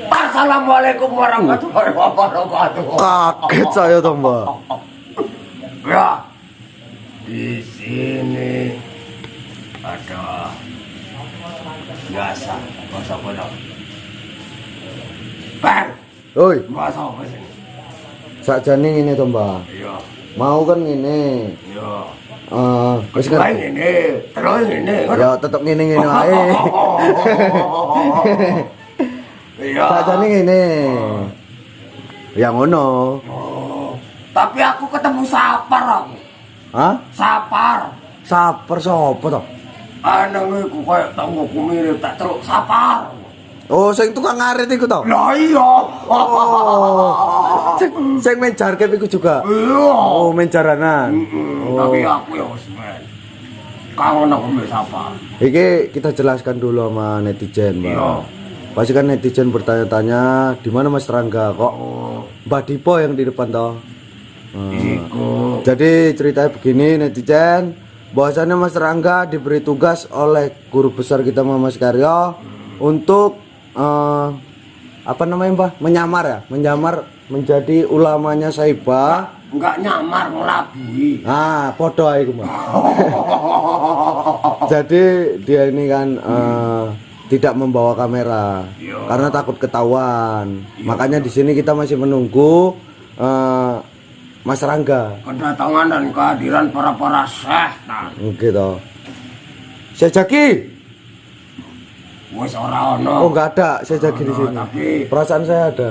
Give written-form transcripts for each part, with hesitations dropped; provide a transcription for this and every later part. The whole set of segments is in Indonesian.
Assalamualaikum warahmatullahi wabarakatuh. Kaget saya toh, Mbak. Ya, di sini ada biasa bahasa apa? Bang, Oi, bahasa apa sih? sakjane ngene toh, Mbak. Iya, Mau kan ngene. iya. Wis Kedua kan. ini, terus ini. Ya tetep ngene-ngene wae. Iya. Sakjane ngene. Ya ngono. Oh, tapi aku ketemu Sapar aku. Hah? Sapar. Saper sapa toh? Anang iku kayak tanggoku mirip tak celuk Sapar. Oh, sing tukang ngarit iku toh? Lah iya. Oh. Sing main jarkep iku juga. Iya. Oh, main jaranan. Oh. Tapi aku ya wis men. Kangen aku mbek Sapar. Iki kita jelaskan dulu sama netizen, Mbak. Iya. Pasti kan netizen bertanya-tanya, di mana Mas Rangga kok Oh, Mbak Dipo yang di depan toh? iku. Jadi ceritanya begini netizen, bahwasannya Mas Rangga diberi tugas oleh guru besar kita Mas Karyo untuk apa namanya Mbak? Menyamar menjadi ulamanya Saibah. Enggak nyamar ngelabui. Ah, podo iku Mbak. Jadi dia ini kan tidak membawa kamera Iya. karena takut ketahuan. Iya. Makanya di sini kita masih menunggu Mas Rangga. Kedatangan dan kehadiran para setan. Gitu. Saya Jaki. Wis ora ono. Oh enggak ada, saya Jaki di sini. Tapi Perasaan saya ada.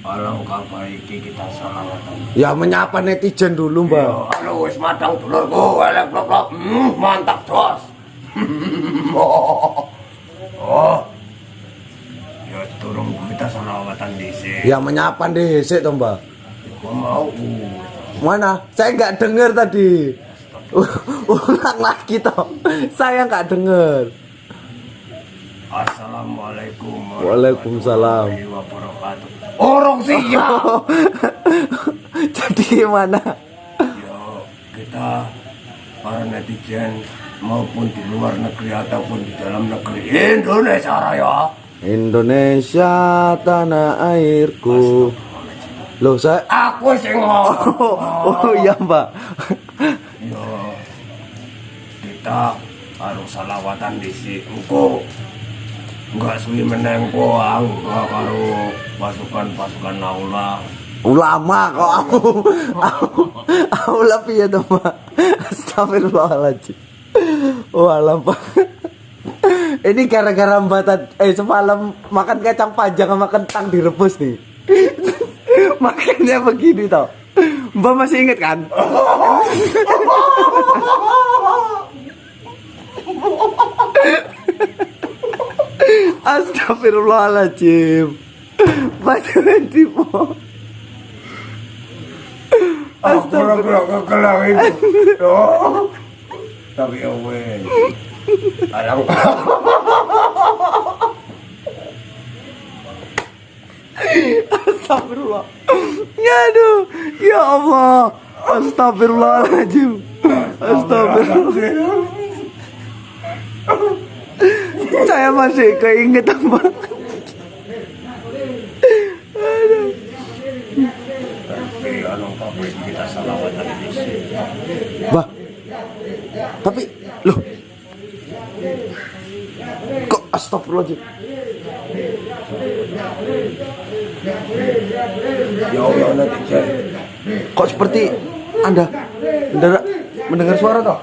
alangkah baiknya kita salawatan. Ya menyapa netizen dulu, Mbak. Halo wis madang dulurku, elek blok. Mantap, Dos. Oh. Ya turun kita salawatan dhisik. Ya menyapa dhisik toh, Mbak. Gua mau. Mana? Saya enggak dengar tadi. Ulang lagi toh. Saya enggak dengar. Assalamualaikum Waalaikumsalam. warahmatullahi wabarakatuh. Orang siap. Jadi gimana? Ya, kita para netizen maupun di luar negeri ataupun di dalam negeri Indonesia Raya. Indonesia tanah airku. Loh, saya Aku sing ngomong. Oh iya, Mbak. Ya, kita harus salawatan di sini. Enggak suwi meneng koang karo pasukan-pasukan naula. Ulama kok aku lebih ya tuh Mbak. Astagfirullahaladzim. Oh alam Pak. Ini gara-gara Mbak semalam makan kacang panjang sama kentang direbus nih. Makanya begini toh. Mbak masih inget kan? Astagfirullahaladzim. Bacaan Dipo. Astagfirullah kekelang itu. Tapi ya weh. Alang. Astagfirullah. Ya aduh. Ya Allah. Astagfirullahaladzim. Astagfirullah. Saya masih keinget Mbak. Tapi alangkah baiknya kita salawatan di sini. Bah. Tapi loh. Kok astagfirullahaladzim. Ya Allah netizen. Kok seperti Anda mendengar suara toh?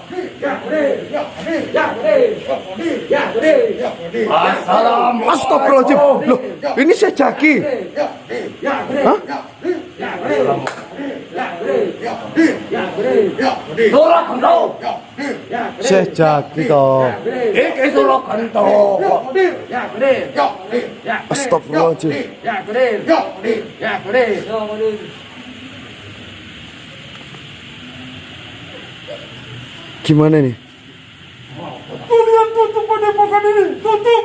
Astagfirullahaladzim. Loh, ini saya Jaki. Hah? Surah gento. Saya Jaki toh. Iki surah gento. Astagfirullahaladzim. Gimana nih? Kalian tutup padepokan ini, tutup.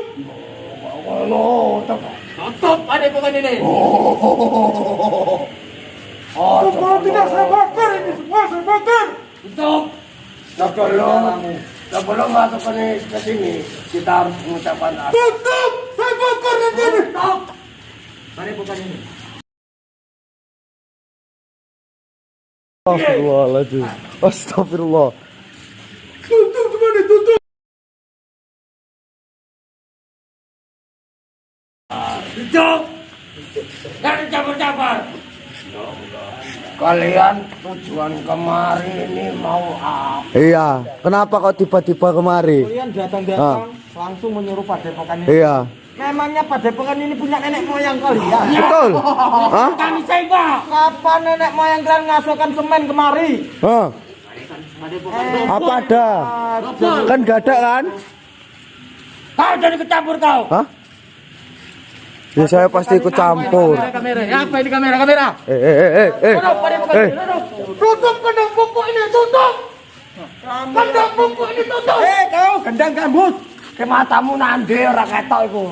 Tutup padepokan ini. Kalau tidak saya bakar ini semua, saya bakar. Tutup. Sebelum masuk ke sini, kita harus mengucapkan Tutup! Saya bakar nanti! Astagfirullahaladzim. Astagfirullah. Tutup gimana tutup? Tutup. Jangan campur-campur. Kalian tujuan kemari ini mau apa? Iya, kenapa kok tiba-tiba kemari? Kalian datang-datang langsung menyuruh Padepokan ini. Iya. Memangnya Padepokan ini punya nenek moyang kalian? Betul. Hah? Kami saya. Kapan nenek moyang kalian ngasuhkan semen kemari? Hah? Apa ada? Kan gak ada kan? Kau jadi kecampur kau. Hah? Ya saya pasti ikut campur. Kamera, ya apa ini kamera? Eh. Tutup kandang pupuk ini tutup. Kandang pupuk ini tutup. Kau gendang gambut. Ke matamu nanti ora ketok iku.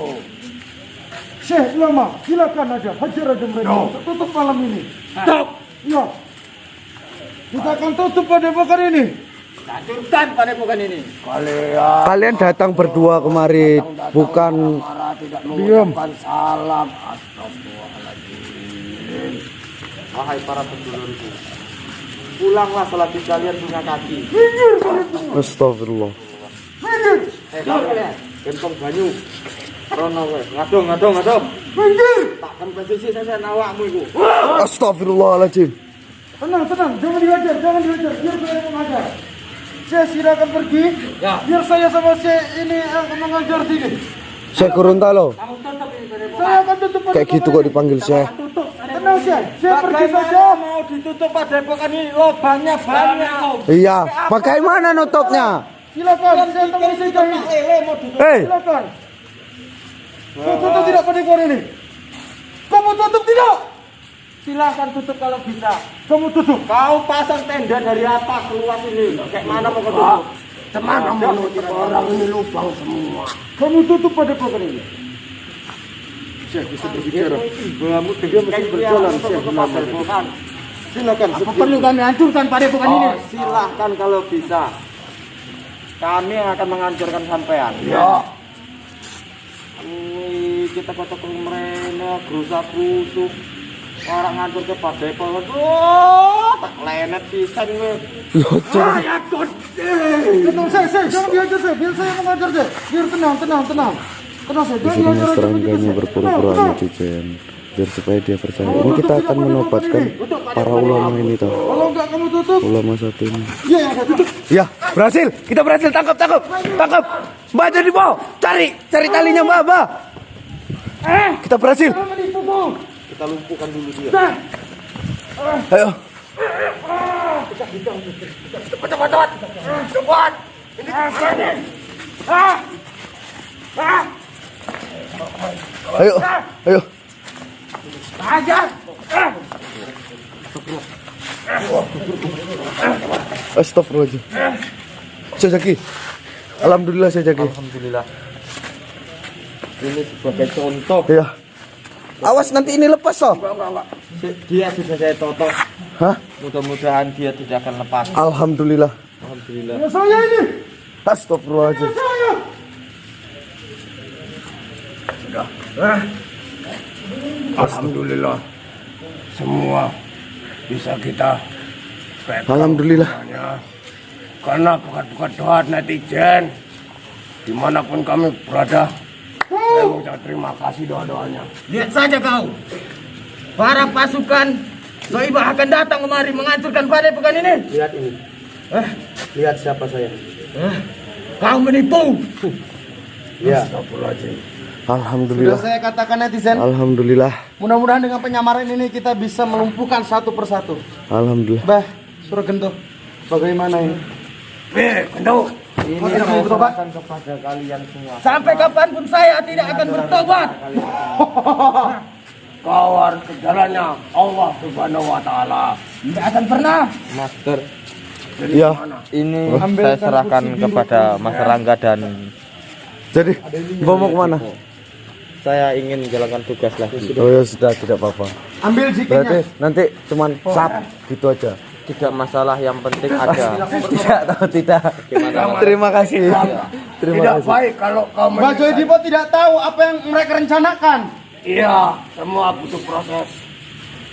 Syekh Lama, silakan aja, hajar aja mereka. Tutup malam ini. Tutup. Ya. Kita akan tutup Padepokan ini. Hancurkan Padepokan ini. Kalian datang berdua kemari, bukan Marah tidak Diam. mengucapkan salam. Astagfirullahaladzim. Wahai para pendulurku, pulanglah selagi kalian punya kaki. astagfirullah. Kalian, gentong banyu. Rono kowe, ngadong. Takkan posisi saya awakmu iku. Astagfirullahaladzim. Tenang, jangan dihajar, biar saya mengajar. Saya silakan pergi, biar saya sama saya ini akan mengajar sini. Saya Gorontalo. Saya akan tutup Kayak gitu kok dipanggil saya. Tenang saya pergi saja. Mau ditutup Padepokan ini, lubangnya banyak. Iya, bagaimana nutupnya? Silakan, saya tunggu saja. Hei, Silakan. Kau tutup tidak Padepokan ini? Kamu tutup tidak? Silakan tutup kalau bisa. Kamu tutup. Kau pasang tenda dari atas keluar sini. Kayak mana mau kau tutup? Semana menutup orang ini lubang semua. Kamu tutup Padepokan ini. Syekh bisa berbicara. Kamu dia mesti berjalan. Silakan. Apa perlu kami hancurkan Padepokan ini? Silakan kalau bisa. Kami yang akan menghancurkan sampean. Ya. Kita kotak mereka gerusak rusuk. Orang ngantur ke Padepokan. Oh, tak lenet pisan gue. Ya God. Tenang saya, jangan diajar saya. Biar saya mengajar saya. Biar tenang. Tenang saya. di sini Mas Rangganya berpura-pura netizen biar supaya dia percaya. Ini kita akan menobatkan para ulama ini toh. Kalau enggak kamu tutup. Ulama satu ini. Iya, yang saya tutup. Ya, berhasil. Kita berhasil tangkap. Mbak jadi mau. Cari talinya Mbak. Kita berhasil. Jangan ditutup. Kita lumpuhkan dulu dia. Ayo. Cepat. Ini Ayo. aja. Astagfirullahaladzim. Saya Jaki. Alhamdulillah saya Jaki. Alhamdulillah. Ini sebagai contoh. Ya. Awas nanti ini lepas toh. Dia sudah saya totok. Hah? Mudah-mudahan dia tidak akan lepas. Alhamdulillah. Alhamdulillah. Ya saya ini. Astagfirullahaladzim. Saya. Sudah. Alhamdulillah. Semua bisa kita backup Alhamdulillah. semuanya. Karena bukan doa netizen dimanapun kami berada, saya mengucapkan terima kasih doa-doanya. Lihat saja kau. Para pasukan Soibah akan datang kemari menghancurkan Padepokan ini. Lihat ini. Lihat siapa saya. Kau menipu. Ya. Astagfirullahaladzim. Alhamdulillah. Sudah saya katakan netizen. Alhamdulillah. Mudah-mudahan dengan penyamaran ini kita bisa melumpuhkan satu persatu. Alhamdulillah. Bah, Suragento, bagaimana ini? Gendut. Ini saya serahkan kepada kalian semua. Sampai kapanpun saya tidak akan bertobat. Kau harus ke jalannya Allah Subhanahu wa Ta'ala. Tidak akan pernah. Master, Jadi Ya. gimana? ini saya serahkan kepada Mas Rangga dan Jadi, Mbak mau kemana? saya ingin menjalankan tugas lagi. Oh ya sudah, tidak apa-apa. Ambil Berarti nanti cuman sap gitu aja. Tidak masalah, yang penting ada. Tidak. Terima kasih. Terima Tidak kasih. baik kalau kau Mbak Joy Dipo tidak tahu apa yang mereka rencanakan. Iya, semua butuh proses.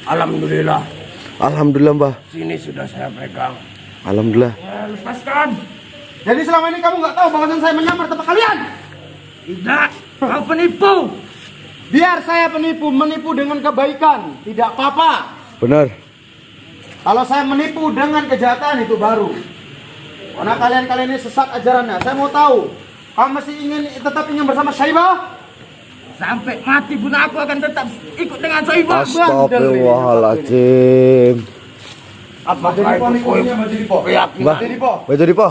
Alhamdulillah, Alhamdulillah, Mbah. sini sudah saya pegang. Alhamdulillah. Ya, lepaskan. Jadi selama ini kamu nggak tahu bahwasan saya menyamar tempat kalian? Tidak, kau penipu. Biar saya menipu dengan kebaikan, tidak apa-apa. Benar. Kalau saya menipu dengan kejahatan itu baru. Karena kalian ini sesat ajarannya. Saya mau tahu, kamu masih tetap ingin bersama Syaibah? Sampai mati pun aku akan tetap ikut dengan Soibah. Astagfirullahaladzim. Baju Dipo nih, kuncinya Baju Dipo. Mbah, Baju Dipo. Baju Dipo.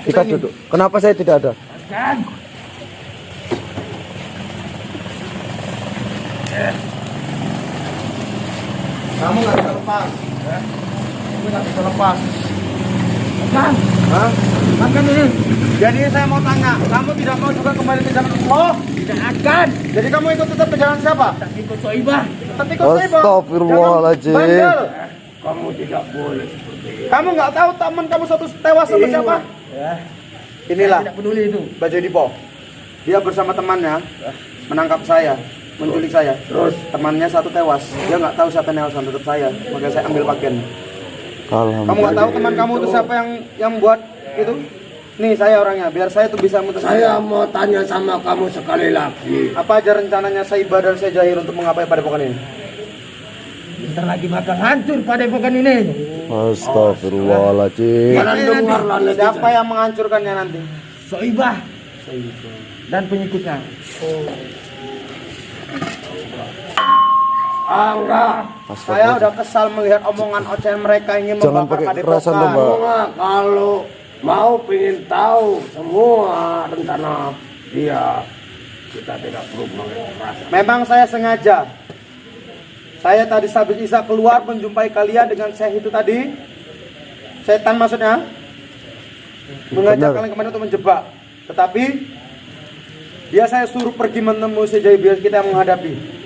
Kita Duduk. Kenapa saya tidak ada? Kan? Kamu nggak bisa lepas. Kamu nggak bisa lepas. Kan? Hah? Makan ini. Jadi saya mau tanya, kamu tidak mau juga kembali ke jalan Allah? Tidak akan. Jadi kamu ikut tetap ke jalan siapa? Tak ikut Soibah. Tetap ikut Syaibah. Astagfirullahaladzim. Jangan bandel. Kamu tidak boleh seperti itu. Kamu nggak tahu teman kamu satu tewas sama siapa? Ya. Inilah Tidak peduli itu. Baju Dipo. Dia bersama temannya menangkap saya, menculik saya. Terus? Temannya satu tewas. Dia nggak tahu siapa Nelson, tetap saya. Makanya saya ambil pakaian. Kamu nggak Alhamdulillah. tahu teman kamu itu siapa yang buat itu? Nih saya orangnya, biar saya tuh bisa mutus. Saya mau tanya sama kamu sekali lagi. Apa aja rencananya Syaibah dan Syekh Jahir untuk menggapai padepokan ini? Bentar lagi bakal hancur padepokan ini. Astagfirullahaladzim. Jangan dengarlah netizen. Siapa yang menghancurkannya nanti? Soibah dan pengikutnya. Enggak. Saya udah kesal melihat omongan ocehan mereka ingin Jangan membakar pakai kekerasan dong, Mbak. Semua kalau mau pengen tahu semua rencana dia, kita tidak perlu mengekras. Memang saya sengaja. Saya tadi habis Isa keluar menjumpai kalian dengan Syekh itu tadi. Setan maksudnya. Mengajak Benar. kalian kemana untuk menjebak. Tetapi dia saya suruh pergi menemui Syekh Jahir biar kita menghadapi.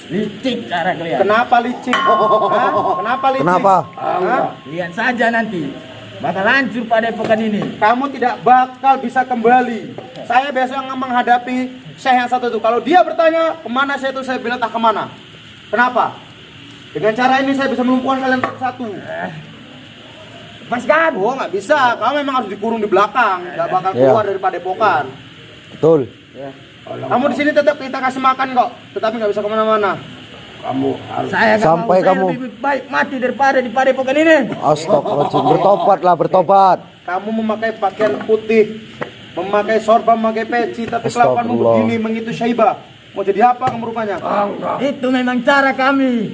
Licik cara kalian. Kenapa licik? Hah? Kenapa licik? Kenapa? Hah? Lihat saja nanti. Bakal hancur padepokan ini. Kamu tidak bakal bisa kembali. Saya besok yang menghadapi Syekh yang satu itu. Kalau dia bertanya kemana Syekh itu, saya bilang tak kemana. Kenapa? Dengan cara ini saya bisa melumpuhkan kalian satu. Lepaskan. Oh nggak bisa. Kamu memang harus dikurung di belakang. Nggak bakal keluar dari padepokan. Betul. Kamu di sini tetap kita kasih makan kok. Tetapi nggak bisa kemana-mana. Kamu harus Sampai saya mau, kamu- saya lebih baik mati daripada di padepokan ini. Astagfirullahaladzim. Bertobatlah, bertobat. Kamu memakai pakaian putih, memakai sorban, memakai peci, tapi kelakuanmu Astagfirullah. begini mengitu Syaibah. Mau jadi apa kamu rupanya? Enggak. Itu memang cara kami.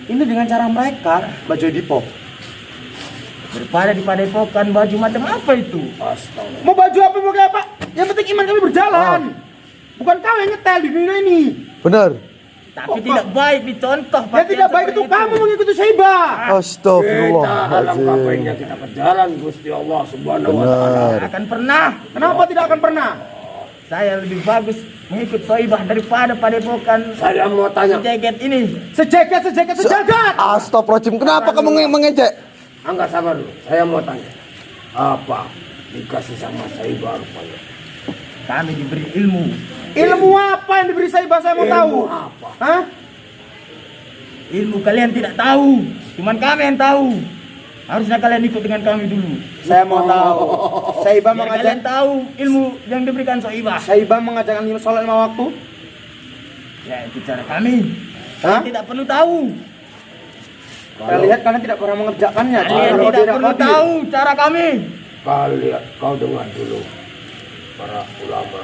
Ini dengan cara mereka, Baju Dipo. Daripada di padepokan baju macam apa itu? Astaga. Mau baju apa, mau kayak apa? Yang penting iman kami berjalan. Bukan kau yang nyetel di dunia ini. Benar. Tapi tidak baik dicontoh. Yang tidak baik itu kamu mengikuti Syaibah. Kita dalam Astagfirullahaladzim. kapainya kita berjalan Gusti Allah Subhanahu wa taala. Benar. Akan pernah. Kenapa tidak akan pernah? Saya lebih bagus mengikut Soibah daripada padepokan Saya mau tanya. sejagat ini. Sejagat. Astagfirullahaladzim. Kenapa kamu mengejek? Enggak, sabar dulu. Saya mau tanya. Apa dikasih sama Soibah rupanya? Kami diberi ilmu. Ilmu apa yang diberi Syaibah, saya mau Ilmu tahu. apa? Hah? Ilmu kalian tidak tahu. Cuman kami yang tahu. Harusnya kalian ikut dengan kami dulu. Saya mau tahu. Syaibah Biar mengajak kalian tahu ilmu yang diberikan Soibah. Syaibah mengajarkan ilmu sholat 5 waktu. Ya, itu cara kami. Hah? Kalian tidak perlu tahu. Saya lihat kalian tidak pernah mengerjakannya. Kalian Kalau tidak perlu hadir. tahu cara kami. Kalian, kau dengar dulu para ulama.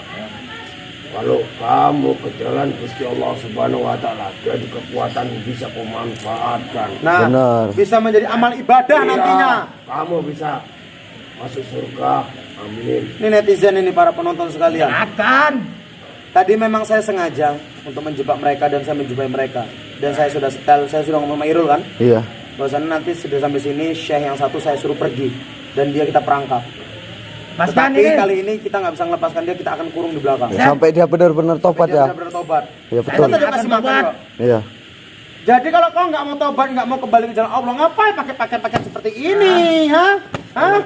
Kalau kamu ke jalan Gusti Allah Subhanahu wa taala, jadi kekuatan bisa kau manfaatkan. Nah, Benar. bisa menjadi amal ibadah Iya, nantinya. Kamu bisa masuk surga. Amin. Ini netizen ini para penonton sekalian. Akan. Tadi memang saya sengaja untuk menjebak mereka dan saya menjumpai mereka. Dan saya sudah setel, saya sudah ngomong sama Irul kan. Iya. Bahwasannya nanti sudah sampai sini Syekh yang satu saya suruh pergi dan dia kita perangkap. Maskan Tetapi ini. kali ini kita nggak bisa melepaskan dia, kita akan kurung di belakang. Sampai dia benar-benar tobat Dia ya. benar-benar tobat. Iya Kita betul. tadi Akan kasih makan tobat. kok. Iya. Jadi kalau kau nggak mau tobat, nggak mau kembali ke jalan Allah, ngapain pakai pakaian seperti ini, hah? Hah?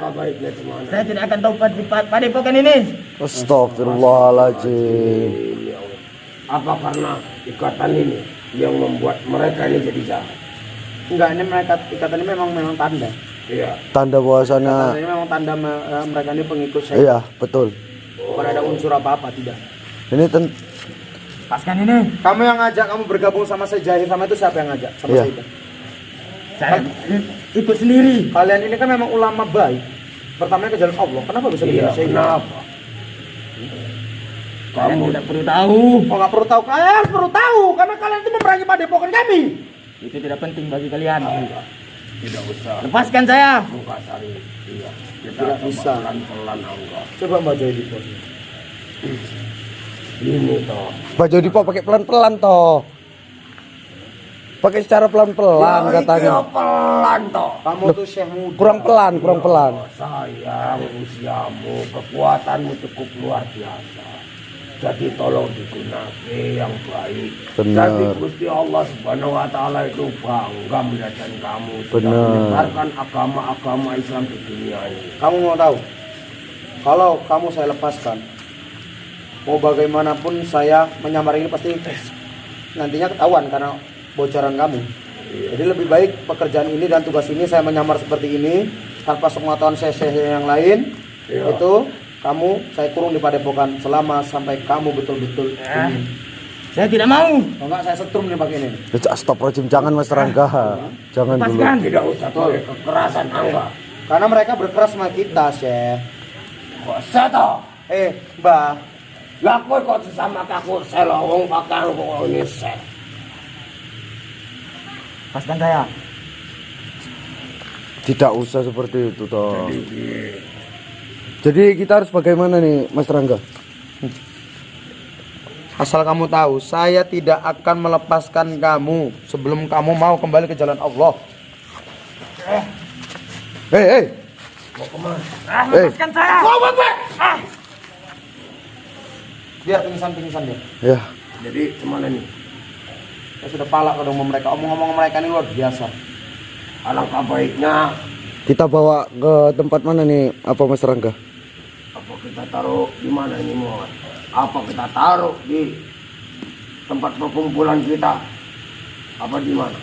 Saya tidak akan tobat di padepokan ini. Astagfirullahaladzim. Apa karena ikatan ini yang membuat mereka ini jadi jahat? Enggak, ini mereka ikatan ini memang tanda. Iya. Tanda Ikatan bahwasannya. ini memang tanda mereka ini pengikut saya. Iya, betul. Bukan ada unsur apa-apa, tidak. Ini Paskan ini. Kamu yang ngajak kamu bergabung sama saya Jahir sama itu siapa yang ngajak? Sama Iya. saya. Saya ikut sendiri. Kalian ini kan memang ulama baik. Pertamanya ke jalan Allah. Kenapa bisa Iya, begini? Saya kenapa? Kamu tidak perlu tahu. Oh, nggak perlu tahu. Kalian harus perlu tahu karena kalian itu memerangi padepokan kami. Itu tidak penting bagi kalian. tidak usah Lepaskan saya. mengkasari. Iya. Kita Tidak coba bisa. pelan-pelan Angga. Coba Mbak Joy di pos. Ini toh. baju Dipo pakai pelan-pelan toh. Pakai secara pelan-pelan Ya, katanya. iya, pelan toh. Kamu tuh syekh muda. Kurang pelan. Sayang, usiamu, kekuatanmu cukup luar biasa. Jadi tolong digunakan yang baik. Benar. Jadi Gusti Allah Subhanahu wa taala itu bangga melihat kamu sudah Benar. menyebarkan agama-agama Islam di dunia ini. Kamu mau tahu? Kalau kamu saya lepaskan, mau bagaimanapun saya menyamar ini pasti nantinya ketahuan karena bocoran kamu. Jadi lebih baik pekerjaan ini dan tugas ini saya menyamar seperti ini tanpa sepengetahuan saya yang lain. Iya. Itu kamu saya kurung di padepokan selama sampai kamu betul-betul ingin. Saya tidak mau. Kalau enggak saya setrum nih pakai ini. Astagfirullahaladzim, jangan Mas Rangga. Jangan dulu. Lepaskan. Tidak usah pakai kekerasan Angga. Karena mereka berkeras sama kita, Syekh. Kok seto? Mbak, Lah kowe kok sesama kaku selowong bakal kok ini set. Lepaskan saya. Tidak usah seperti itu toh. Iya. Jadi kita harus bagaimana nih Mas Rangga? asal kamu tahu, saya tidak akan melepaskan kamu sebelum kamu mau kembali ke jalan Allah. Hei. Mau kemana? Lepaskan saya. Biar pingsan-pingsan dia. Ya. Jadi kemana nih? Saya sudah palak kadang sama mereka. Omong-omong mereka ini luar biasa. Alangkah baiknya Kita bawa ke tempat mana nih apa Mas Rangga? apa kita taruh di mana ini Muhammad? Apa kita taruh di tempat perkumpulan kita? Apa di mana?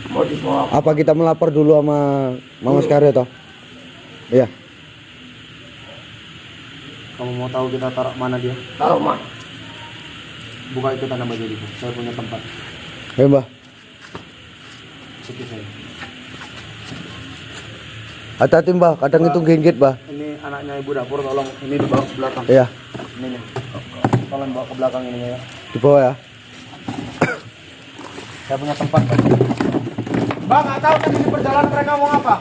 Mau dibawa? Apa kita melapor dulu sama Mama Skarya toh? Iya. Kamu mau tahu kita taruh mana dia? Taruh mana? Buka ikutan nama jadi. Saya punya tempat. Hei Mbah. Situ saya. Hati-hati Mbah, kadang itu genggit Mbah. Ini anaknya ibu dapur, tolong ini dibawa ke belakang. Iya, Ini nih. Tolong bawa ke belakang ini ya. di bawah ya. Saya punya tempat. Bang, nggak tahu tadi di perjalanan mereka mau apa?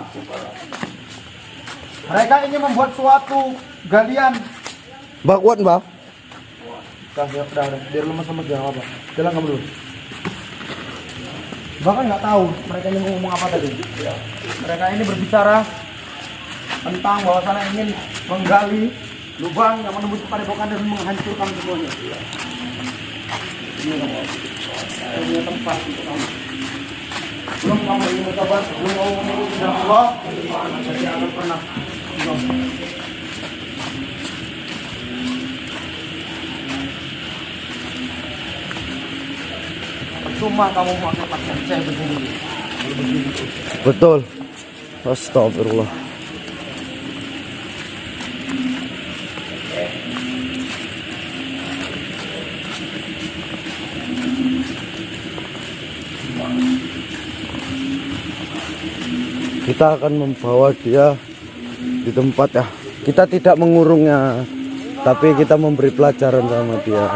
Mereka ingin membuat suatu galian. Mbah kuat Mbah. Udah. Biar lemes-lemes jangan apa. Jalan kamu dulu. Bahkan nggak tahu mereka ini mau ngomong apa tadi. Mereka ini berbicara tentang bahwasannya ingin menggali lubang yang menembus padepokan dan menghancurkan semuanya. Ini punya tempat untuk kamu. Belum kamu ingin mencoba, belum kamu ngomong dengan Allah, jadi akan pernah. Percuma kamu mau pakai saya begini. Betul. Astagfirullah. Kita akan membawa dia di tempat ya. Kita tidak mengurungnya, tapi kita memberi pelajaran sama dia.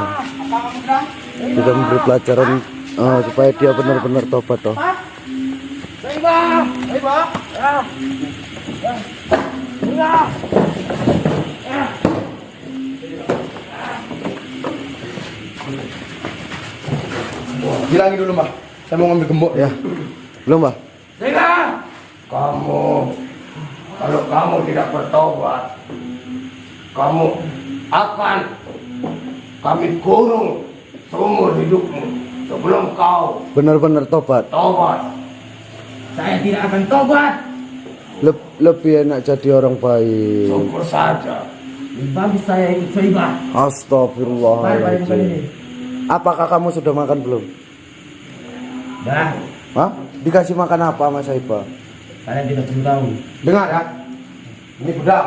Kita memberi pelajaran supaya dia benar-benar tobat toh. Bilangin dulu mbak, saya mau ngambil gembok. Ya, belum Mbah? Kamu, kalau kamu tidak bertobat, kamu akan kami kurung seumur hidupmu sebelum kau Benar-benar tobat. tobat. Saya tidak akan tobat. Lebih enak jadi orang baik. Syukur saja. Lebih bagus saya ikut Syaibah. Mari kembali. Astagfirullahaladzim. Apakah kamu sudah makan belum? Dah, Hah? Dikasih makan apa Mas Syaibah? kalian tidak perlu tahu. Dengar ya. Ini gudang.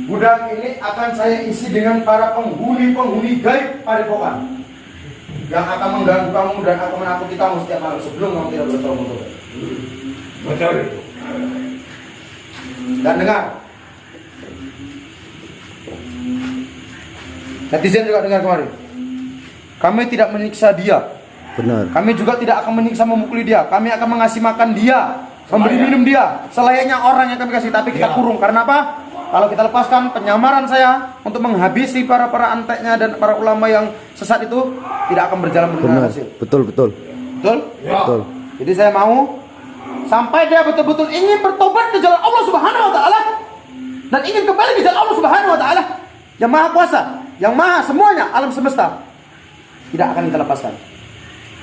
Gudang ini akan saya isi dengan para penghuni-penghuni gaib Padepokan yang akan mengganggu kamu dan akan menakuti kamu setiap malam sebelum kamu tidak bertemu untuk. Betul itu. Dan dengar, netizen juga dengar kemarin. Kami tidak menyiksa dia. Benar. Kami juga tidak akan menyiksa memukuli dia. Kami akan mengasih makan dia, memberi minum dia, selayaknya orang yang kami kasih. Tapi kita kurung. Karena apa? Kalau kita lepaskan penyamaran saya untuk menghabisi para anteknya dan para ulama yang sesat itu tidak akan berjalan dengan Benar. hasil. Betul. Betul? Betul. Jadi saya mau sampai dia betul-betul ingin bertobat ke jalan Allah Subhanahu wa taala dan ingin kembali ke jalan Allah Subhanahu wa taala yang Maha Kuasa, yang Maha semuanya, alam semesta. Tidak akan kita lepaskan.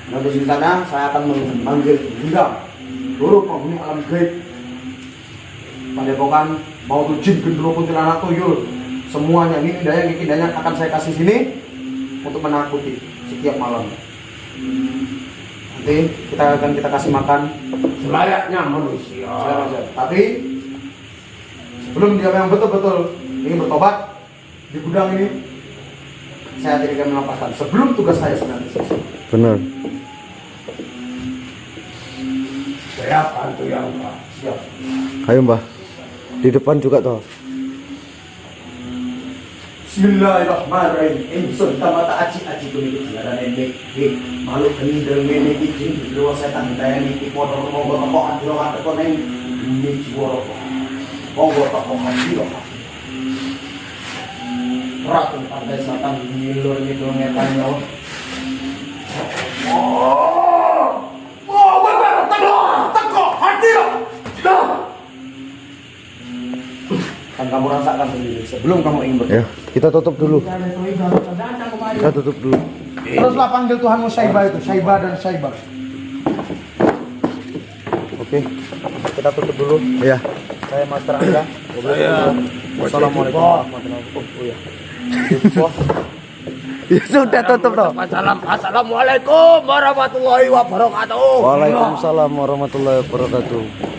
Nah, di sana saya akan memanggil gudang seluruh penghuni alam gaib Padepokan, mau tuh jin, gendero, kuntilanak, tuyul, semuanya ini daya akan saya kasih sini untuk menakuti setiap malam. Nanti kita kasih makan Selayaknya manusia. tapi sebelum dia yang betul-betul ingin bertobat di gudang ini, saya tidak akan melepaskan sebelum tugas saya sedang selesai. Benar. Saya bantu yang Pak. Siap. Ayo Mbah. Di depan juga toh. Bismillahirrahmanirrahim. Insun tamata aci kuning ada nenek malu kening dan nenek izin di luar setan kita yang ini motor motor kok antro kata kok neng ini ciworo motor kok antro ratu pantai setan ngilur ngetannya kan kamu rasakan sendiri sebelum kamu ingin bertobat. Ya, kita tutup dulu. Kita tutup dulu. Teruslah panggil Tuhanmu Syaibah itu, Syaibah dan Syaibah. Oke. Kita tutup dulu. Ya. Saya Master Anda. Assalamualaikum warahmatullahi wabarakatuh. Ya sudah tutup toh. Assalamualaikum warahmatullahi wabarakatuh. Waalaikumsalam warahmatullahi wabarakatuh.